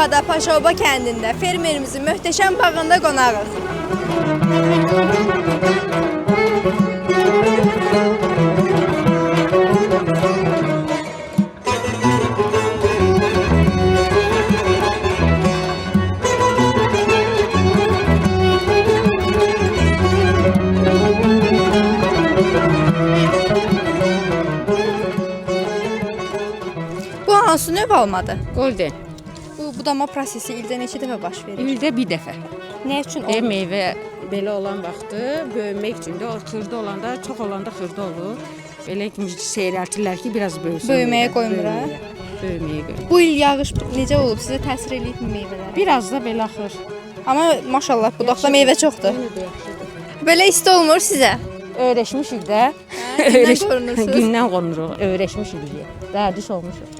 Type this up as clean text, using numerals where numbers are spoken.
Qarabağda Paşaoba kəndində fermerimizin möhtəşəm bağında qonağıq. Bu hansı növ almadır? Golden. Bu budama prosesi ildə neçə dəfə baş verir? İldə bir dəfə. Nə üçün E, olur? meyvə belə olan vaxtı böyümək üçün də o xırda olanda, çox olanda xırda olur. Belə ki, seyrəltirlər ki, biraz böyüsün. Böyüməyə meyvə, qoymur, hə? Böyüməyə qoymur. Bu il yağış necə olub? Sizə təsir eləyib mi meyvələrə? Biraz da belə axır. Amma maşallah budaqda meyvə çoxdur. Yenə də yaxşıdır. Belə isti olmur sizə? Öyrəşmişik də. Gündən qorunursunuz. Gündən qorunuruq. Öyrəşmişik deyə. Dərdiş olmuşuq.